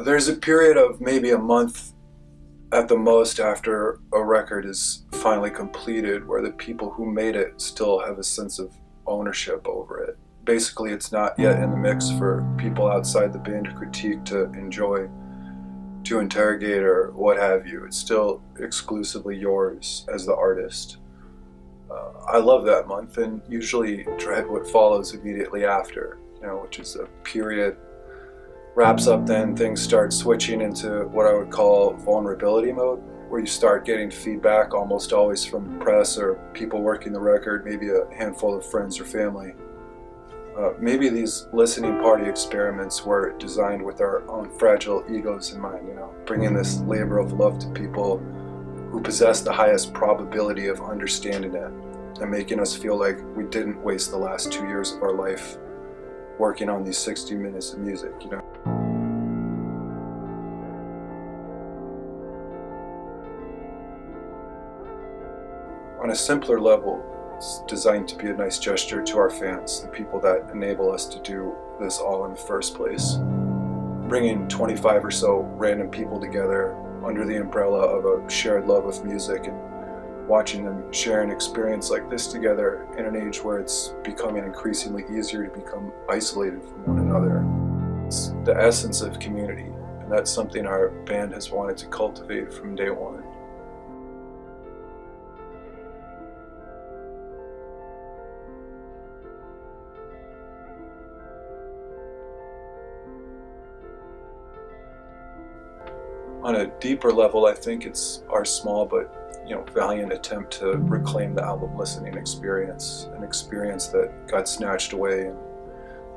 There's a period of maybe a month at the most after a record is finally completed where the people who made it still have a sense of ownership over it. Basically, it's not yet in the mix for people outside the band to critique, to enjoy, to interrogate, or what have you. It's still exclusively yours as the artist. I love that month and usually dread what follows immediately after, which is a period. Wraps up then, things start switching into what I would call vulnerability mode, where you start getting feedback almost always from press or people working the record, maybe a handful of friends or family. Maybe these listening party experiments were designed with our own fragile egos in mind, bringing this labor of love to people who possess the highest probability of understanding it and making us feel like we didn't waste the last 2 years of our life working on these 60 minutes of music, On a simpler level, it's designed to be a nice gesture to our fans, the people that enable us to do this all in the first place. Bringing 25 or so random people together under the umbrella of a shared love of music and watching them share an experience like this together in an age where it's becoming increasingly easier to become isolated from one another. It's the essence of community, and that's something our band has wanted to cultivate from day one. On a deeper level, I think it's our small but valiant attempt to reclaim the album listening experience, an experience that got snatched away in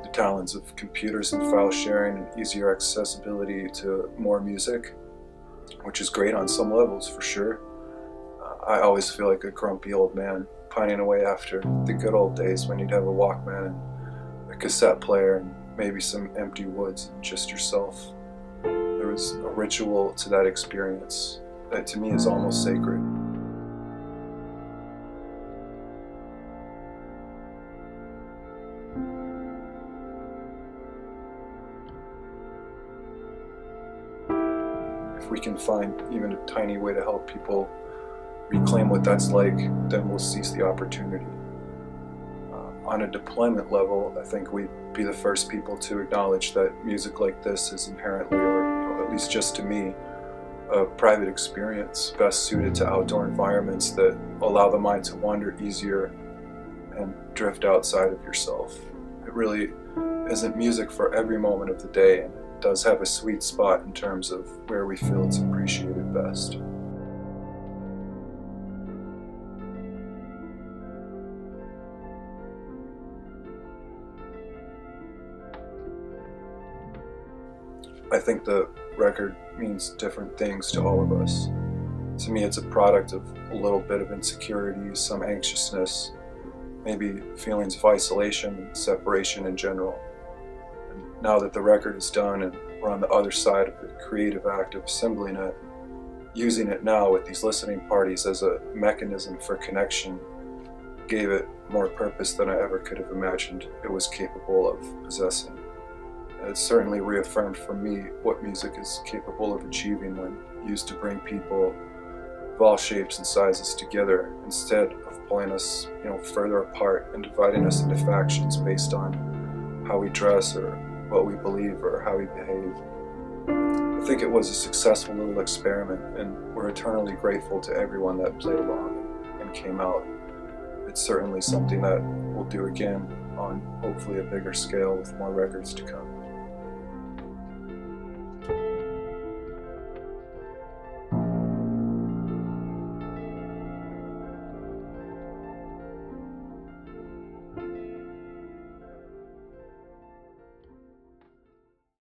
the talons of computers and file sharing and easier accessibility to more music, which is great on some levels for sure. I always feel like a grumpy old man pining away after the good old days when you'd have a Walkman and a cassette player and maybe some empty woods and just yourself. There was a ritual to that experience that to me is almost sacred. If we can find even a tiny way to help people reclaim what that's like, then we'll seize the opportunity. On a deployment level, I think we'd be the first people to acknowledge that music like this is inherently, or at least just to me, a private experience best suited to outdoor environments that allow the mind to wander easier and drift outside of yourself. It really isn't music for every moment of the day, and it does have a sweet spot in terms of where we feel it's appreciated best. I think the record means different things to all of us. To me, it's a product of a little bit of insecurity, some anxiousness, maybe feelings of isolation and separation in general. And now that the record is done and we're on the other side of the creative act of assembling it, using it now with these listening parties as a mechanism for connection gave it more purpose than I ever could have imagined it was capable of possessing. It's certainly reaffirmed for me what music is capable of achieving when used to bring people of all shapes and sizes together instead of pulling us, further apart and dividing us into factions based on how we dress or what we believe or how we behave. I think it was a successful little experiment, and we're eternally grateful to everyone that played along and came out. It's certainly something that we'll do again on hopefully a bigger scale with more records to come.